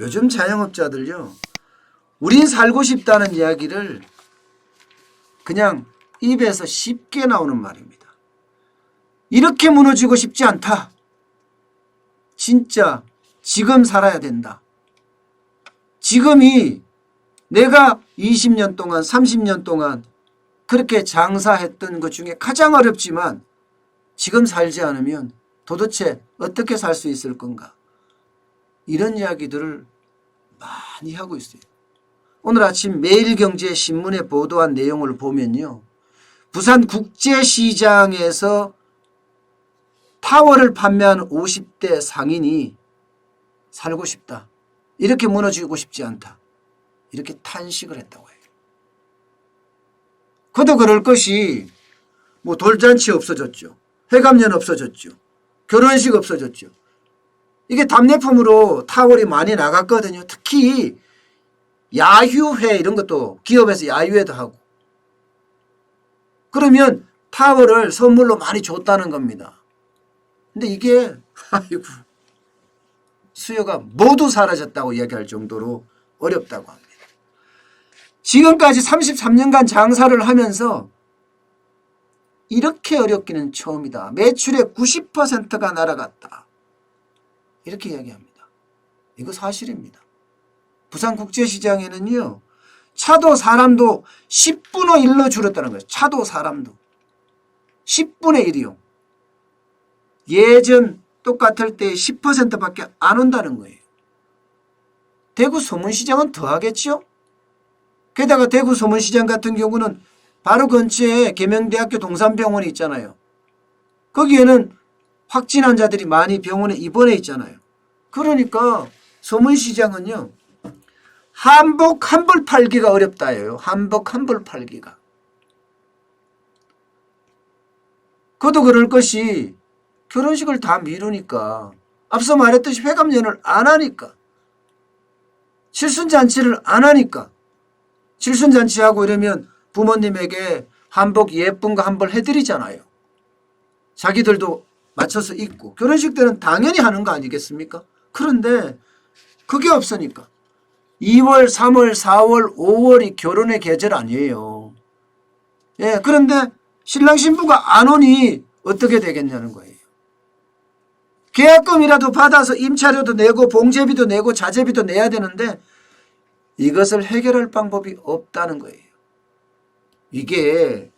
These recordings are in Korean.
요즘 자영업자들요, 우린 살고 싶다는 이야기를 그냥 입에서 쉽게 나오는 말입니다. 이렇게 무너지고 싶지 않다. 진짜 지금 살아야 된다. 지금이 내가 20년 동안 30년 동안 그렇게 장사했던 것 중에 가장 어렵지만 지금 살지 않으면 도대체 어떻게 살 수 있을 건가. 이런 이야기들을 많이 하고 있어요. 오늘 아침 매일경제신문에 보도한 내용을 보면요, 부산국제시장에서 타워를 판매하는 50대 상인이 살고 싶다, 이렇게 무너지고 싶지 않다, 이렇게 탄식을 했다고 해요. 그도 그럴 것이 뭐 돌잔치 없어졌죠. 회감년 없어졌죠. 결혼식 없어졌죠. 이게 답례품으로 타월이 많이 나갔거든요. 특히 야유회 이런 것도 기업에서 야유회도 하고. 그러면 타월을 선물로 많이 줬다는 겁니다. 근데 이게 아이고 수요가 모두 사라졌다고 이야기할 정도로 어렵다고 합니다. 지금까지 33년간 장사를 하면서 이렇게 어렵기는 처음이다. 매출의 90%가 날아갔다. 이렇게 이야기합니다. 이거 사실입니다. 부산국제시장에는요, 차도 사람도 10분의 1로 줄었다는 거예요. 차도 사람도 10분의 1이요. 예전 똑같을 때 10%밖에 안 온다는 거예요. 대구 서문시장은 더 하겠죠? 게다가 대구 서문시장 같은 경우는 바로 근처에 계명대학교 동산병원이 있잖아요. 거기에는 확진 환자들이 많이 병원에 입원해 있잖아요. 그러니까 서문시장은요, 한복 한 벌 팔기가 어렵다예요. 한복 한 벌 팔기가. 그도 그럴 것이 결혼식을 다 미루니까, 앞서 말했듯이 회감연을 안 하니까, 칠순잔치를 안 하니까, 칠순잔치하고 이러면 부모님에게 한복 예쁜 거 한 벌 해드리잖아요. 자기들도 맞춰서 입고. 결혼식 때는 당연히 하는 거 아니겠습니까? 그런데 그게 없으니까 2월, 3월, 4월, 5월이 결혼의 계절 아니에요. 예, 그런데 신랑 신부가 안 오니 어떻게 되겠냐는 거예요. 계약금이라도 받아서 임차료도 내고 봉제비도 내고 자재비도 내야 되는데 이것을 해결할 방법이 없다는 거예요. 이게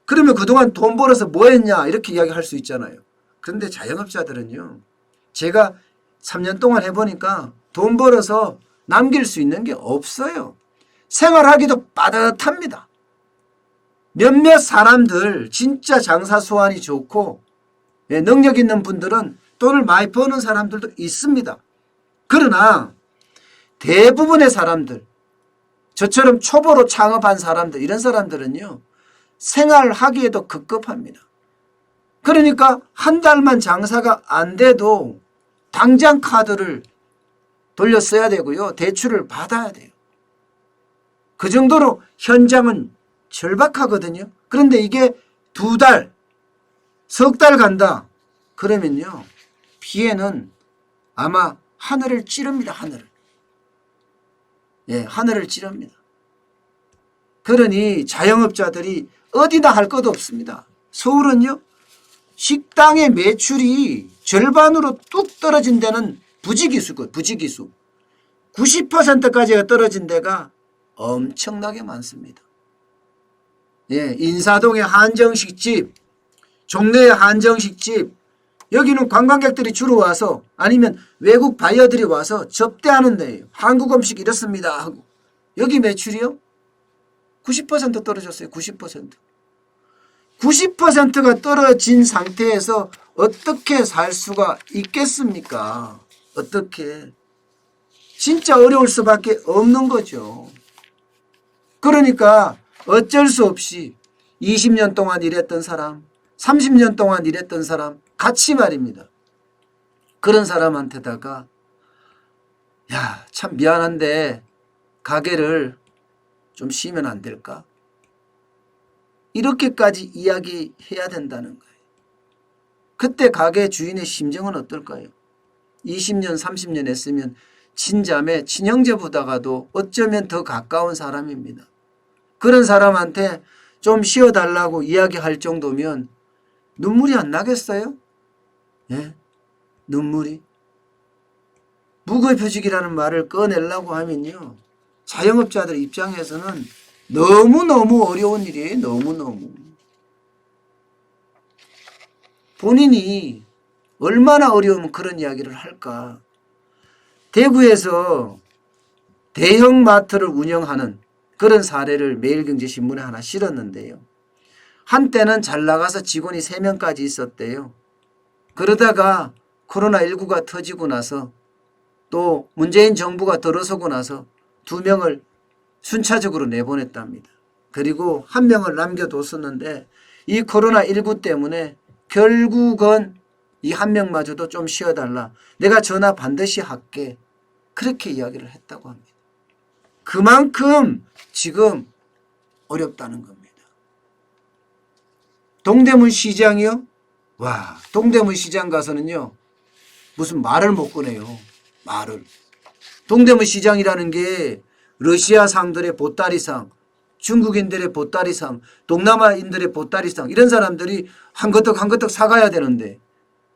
그러면 그동안 돈 벌어서 뭐 했냐 이렇게 이야기할 수 있잖아요. 그런데 자영업자들은요, 제가 3년 동안 해보니까 돈 벌어서 남길 수 있는 게 없어요. 생활하기도 빠듯합니다. 몇몇 사람들 진짜 장사 수완이 좋고 능력 있는 분들은 돈을 많이 버는 사람들도 있습니다. 그러나 대부분의 사람들, 저처럼 초보로 창업한 사람들, 이런 사람들은요, 생활하기에도 급급합니다. 그러니까 한 달만 장사가 안 돼도 당장 카드를 돌려 써야 되고요, 대출을 받아야 돼요. 그 정도로 현장은 절박하거든요. 그런데 이게 2달, 석 달 간다. 그러면요, 피해는 아마 하늘을 찌릅니다. 하늘을. 예, 하늘을 찌릅니다. 그러니 자영업자들이 어디나 할 것도 없습니다. 서울은요, 식당의 매출이 절반으로 뚝 떨어진 데는 부지기수고, 부지기수. 90%까지가 떨어진 데가 엄청나게 많습니다. 예, 인사동의 한정식집, 종로의 한정식집, 여기는 관광객들이 주로 와서, 아니면 외국 바이어들이 와서 접대하는 데예요. 한국 음식 이렇습니다 하고. 여기 매출이요? 90% 떨어졌어요. 90%. 90%가 떨어진 상태에서 어떻게 살 수가 있겠습니까? 어떻게. 진짜 어려울 수밖에 없는 거죠. 그러니까 어쩔 수 없이 20년 동안 일했던 사람, 30년 동안 일했던 사람, 같이 말입니다. 그런 사람한테다가 야, 참 미안한데 가게를 좀 쉬면 안 될까? 이렇게까지 이야기해야 된다는 거예요. 그때 가게 주인의 심정은 어떨까요? 20년, 30년 했으면 친자매, 친형제보다가도 어쩌면 더 가까운 사람입니다. 그런 사람한테 좀 쉬어달라고 이야기할 정도면 눈물이 안 나겠어요? 예? 눈물이. 무급휴직이라는 말을 꺼내려고 하면요. 자영업자들 입장에서는 너무너무 어려운 일이에요. 너무너무. 본인이 얼마나 어려우면 그런 이야기를 할까. 대구에서 대형 마트를 운영하는 그런 사례를 매일경제신문에 하나 실었는데요. 한때는 잘 나가서 직원이 3명까지 있었대요. 그러다가 코로나19가 터지고 나서 또 문재인 정부가 들어서고 나서 2명을 순차적으로 내보냈답니다. 그리고 1명을 남겨뒀었는데 이 코로나19 때문에 결국은 이 1명마저도 좀 쉬어달라. 내가 전화 반드시 할게. 그렇게 이야기를 했다고 합니다. 그만큼 지금 어렵다는 겁니다. 동대문 시장이요? 와, 동대문 시장 가서는요. 무슨 말을 못 꺼내요. 말을. 동대문 시장이라는 게 러시아상들의 보따리상, 중국인들의 보따리상, 동남아인들의 보따리상 이런 사람들이 한 거떡 한 거떡 사가야 되는데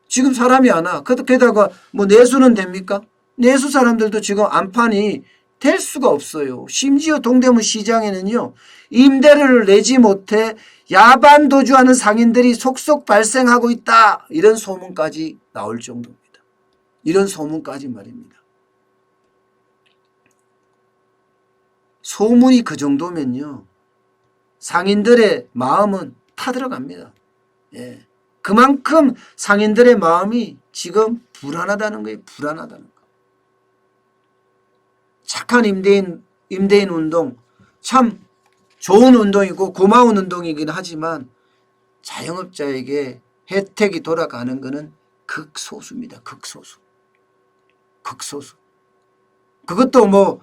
지금 사람이 안 와. 게다가 뭐 내수는 됩니까? 내수 사람들도 지금 안판이 될 수가 없어요. 심지어 동대문 시장에는요. 임대료를 내지 못해 야반 도주하는 상인들이 속속 발생하고 있다. 이런 소문까지 나올 정도입니다. 이런 소문까지 말입니다. 소문이 그 정도면요. 상인들의 마음은 타들어갑니다. 예. 그만큼 상인들의 마음이 지금 불안하다는 거예요. 불안하다는 거. 착한 임대인 운동 참 좋은 운동이고 고마운 운동이긴 하지만 자영업자에게 혜택이 돌아가는 것은 극소수입니다. 극소수. 극소수. 그것도 뭐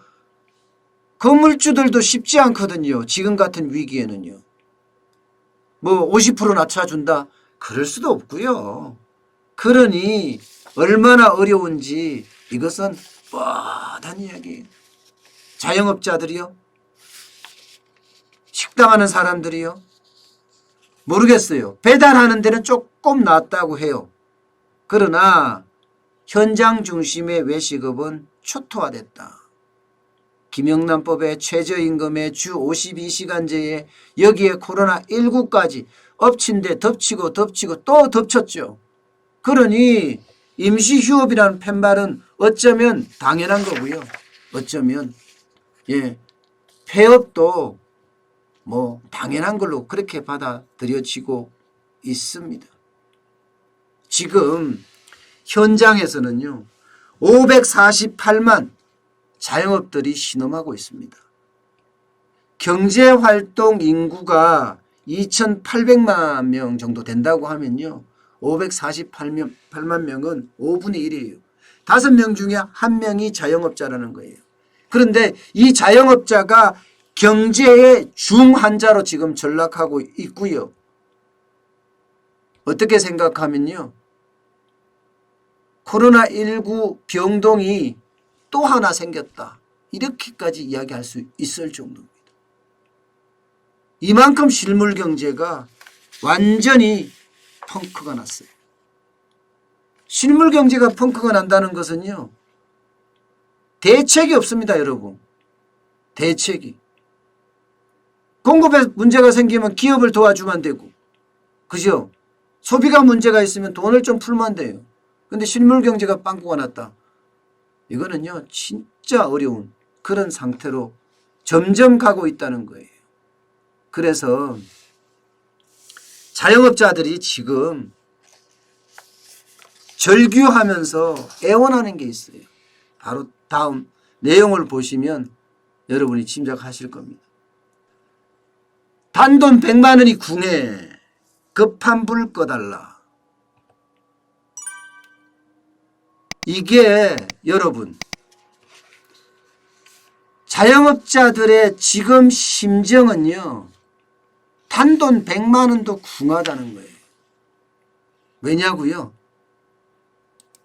건물주들도 쉽지 않거든요. 지금 같은 위기에는요. 뭐 50% 낮춰준다. 그럴 수도 없고요. 그러니 얼마나 어려운지 이것은 뻔한 이야기예요. 자영업자들이요. 식당하는 사람들이요. 모르겠어요. 배달하는 데는 조금 낫다고 해요. 그러나 현장 중심의 외식업은 초토화됐다. 김영란법의 최저임금의 주 52시간제에 여기에 코로나19까지 엎친 데 덮치고 덮치고 또 덮쳤죠. 그러니 임시휴업이라는 팻말은 어쩌면 당연한 거고요. 어쩌면 폐업도 뭐 당연한 걸로 그렇게 받아들여지고 있습니다. 지금 현장에서는요. 548만 자영업들이 신음하고 있습니다. 경제활동 인구가 2,800만 명 정도 된다고 하면요. 548만 명은 5분의 1이에요. 5명 중에 1명이 자영업자라는 거예요. 그런데 이 자영업자가 경제의 중환자로 지금 전락하고 있고요. 어떻게 생각하면요. 코로나19 병동이 또 하나 생겼다. 이렇게까지 이야기할 수 있을 정도입니다. 이만큼 실물 경제가 완전히 펑크가 났어요. 실물 경제가 펑크가 난다는 것은요. 대책이 없습니다, 여러분. 대책이. 공급에 문제가 생기면 기업을 도와주면 되고. 그죠? 소비가 문제가 있으면 돈을 좀 풀면 돼요. 근데 실물 경제가 빵꾸가 났다. 이거는요. 진짜 어려운 그런 상태로 점점 가고 있다는 거예요. 그래서 자영업자들이 지금 절규하면서 애원하는 게 있어요. 바로 다음 내용을 보시면 여러분이 짐작하실 겁니다. 단돈 100만 원이 궁해 급한 불 꺼달라. 이게 여러분 자영업자들의 지금 심정은요. 단돈 100만 원도 궁하다는 거예요. 왜냐고요?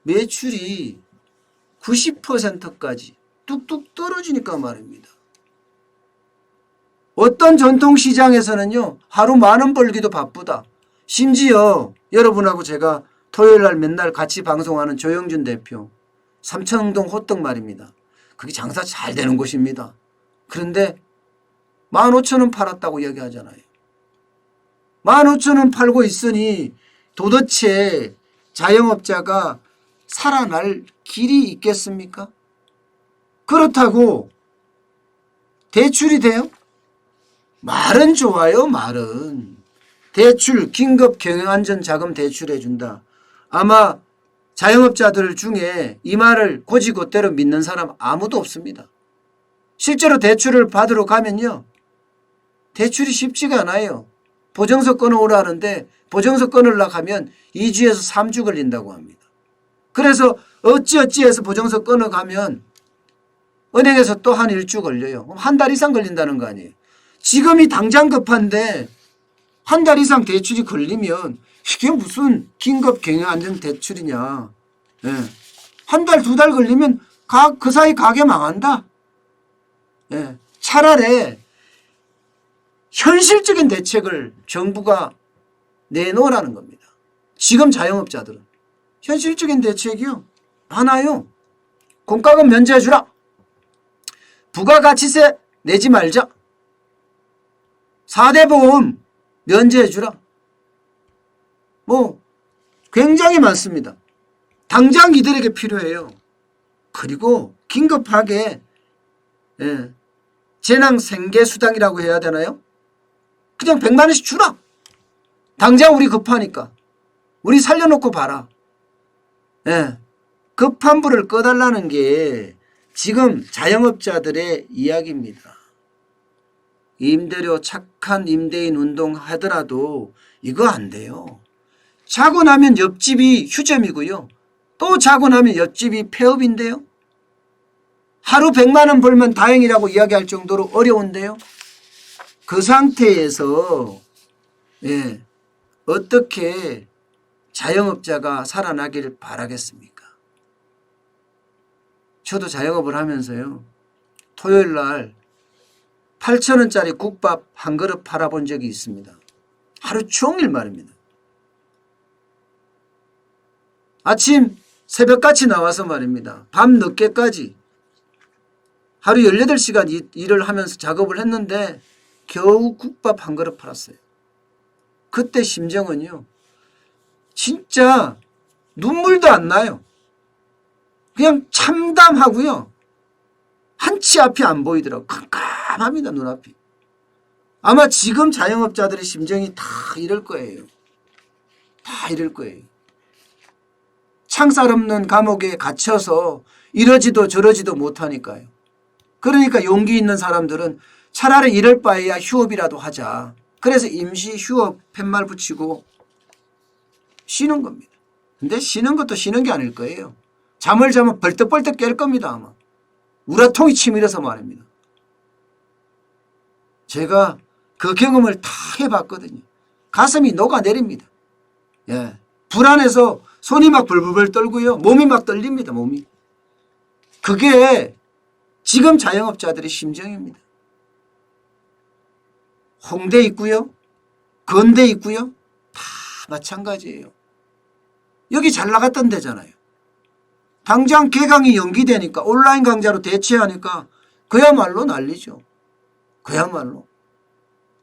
매출이 90%까지 뚝뚝 떨어지니까 말입니다. 어떤 전통시장에서는요, 하루 10,000원 벌기도 바쁘다. 심지어 여러분하고 제가 토요일날 맨날 같이 방송하는 조영준 대표, 삼천동 호떡 말입니다. 그게 장사 잘 되는 곳입니다. 그런데 15,000원 팔았다고 얘기하잖아요. 15,000원 팔고 있으니 도대체 자영업자가 살아날 길이 있겠습니까? 그렇다고 대출이 돼요? 말은 좋아요, 말은. 대출, 긴급 경영안전자금 대출해준다. 아마 자영업자들 중에 이 말을 곧이곧대로 믿는 사람 아무도 없습니다. 실제로 대출을 받으러 가면요, 대출이 쉽지가 않아요. 보증서 끊어오라 하는데 보증서 끊으려고 하면 2주에서 3주 걸린다고 합니다. 그래서 어찌어찌해서 보증서 끊어가면 은행에서 또 한 1주 걸려요. 그럼 한 달 이상 걸린다는 거 아니에요. 지금이 당장 급한데 한 달 이상 대출이 걸리면 이게 무슨 긴급 경영안전 대출이냐. 예. 한 달, 2달 걸리면 그 사이 가게 망한다. 예. 차라리 현실적인 대책을 정부가 내놓으라는 겁니다. 지금 자영업자들은. 현실적인 대책이요, 많아요. 공과금 면제해주라. 부가가치세 내지 말자. 4대 보험 면제해주라. 뭐 굉장히 많습니다. 당장 이들에게 필요해요. 그리고 긴급하게 재난생계수당이라고 해야 되나요? 그냥 100만 원씩 주라. 당장 우리 급하니까. 우리 살려놓고 봐라. 급한 불을 꺼달라는 게 지금 자영업자들의 이야기입니다. 임대료 착한 임대인 운동 하더라도 이거 안 돼요. 자고 나면 옆집이 휴점이고요. 또 자고 나면 옆집이 폐업인데요. 하루 100만 원 벌면 다행이라고 이야기할 정도로 어려운데요. 그 상태에서 어떻게 자영업자가 살아나기를 바라겠습니까? 저도 자영업을 하면서요, 토요일 날 8,000원짜리 국밥 한 그릇 팔아본 적이 있습니다. 하루 종일 말입니다. 아침 새벽같이 나와서 말입니다. 밤 늦게까지 하루 18시간 일을 하면서 작업을 했는데 겨우 국밥 한 그릇 팔았어요. 그때 심정은요, 진짜 눈물도 안 나요. 그냥 참담하고요, 한치 앞이 안 보이더라고요. 깜깜합니다, 눈앞이. 아마 지금 자영업자들의 심정이 다 이럴 거예요. 다 이럴 거예요. 창살 없는 감옥에 갇혀서 이러지도 저러지도 못하니까요. 그러니까 용기 있는 사람들은 차라리 이럴 바에야 휴업이라도 하자. 그래서 임시 휴업 팻말 붙이고 쉬는 겁니다. 근데 쉬는 것도 쉬는 게 아닐 거예요. 잠을 자면 벌떡벌떡 깰 겁니다, 아마. 우라통이 치밀어서 말입니다. 제가 그 경험을 다 해봤거든요. 가슴이 녹아내립니다. 불안해서 손이 막 벌벌 떨고요. 몸이 막 떨립니다, 몸이. 그게 지금 자영업자들의 심정입니다. 홍대 있고요, 건대 있고요, 다 마찬가지예요. 여기 잘 나갔던 데잖아요. 당장 개강이 연기되니까 온라인 강좌로 대체하니까 그야말로 난리죠. 그야말로.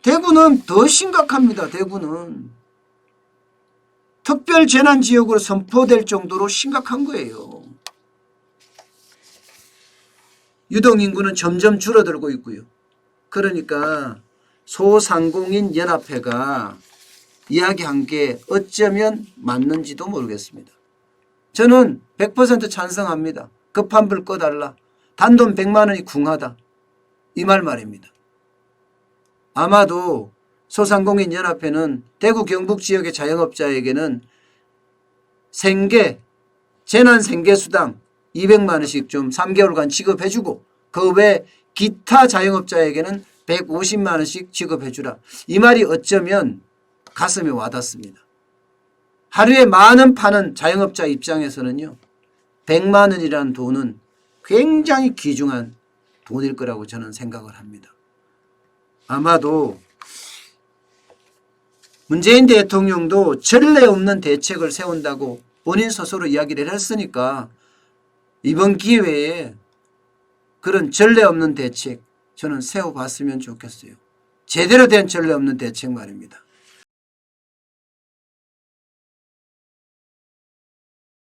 대구는 더 심각합니다. 대구는. 특별재난지역으로 선포될 정도로 심각한 거예요. 유동인구는 점점 줄어들고 있고요. 그러니까 소상공인 연합회가 이야기한 게 어쩌면 맞는지도 모르겠습니다. 저는 100% 찬성합니다. 급한 불 꺼달라. 단돈 100만 원이 궁하다. 이 말입니다. 아마도 소상공인 연합회는 대구 경북 지역의 자영업자에게는 재난생계수당 200만 원씩 좀 3개월간 지급해주고 그 외 기타 자영업자에게는 150만 원씩 지급해주라. 이 말이 어쩌면 가슴에 와닿습니다. 하루에 10,000원 파는 자영업자 입장에서는요, 100만 원이라는 돈은 굉장히 귀중한 돈일 거라고 저는 생각을 합니다. 아마도 문재인 대통령도 전례 없는 대책을 세운다고 본인 스스로 이야기를 했으니까 이번 기회에 그런 전례 없는 대책 저는 세워봤으면 좋겠어요. 제대로 된 전례 없는 대책 말입니다.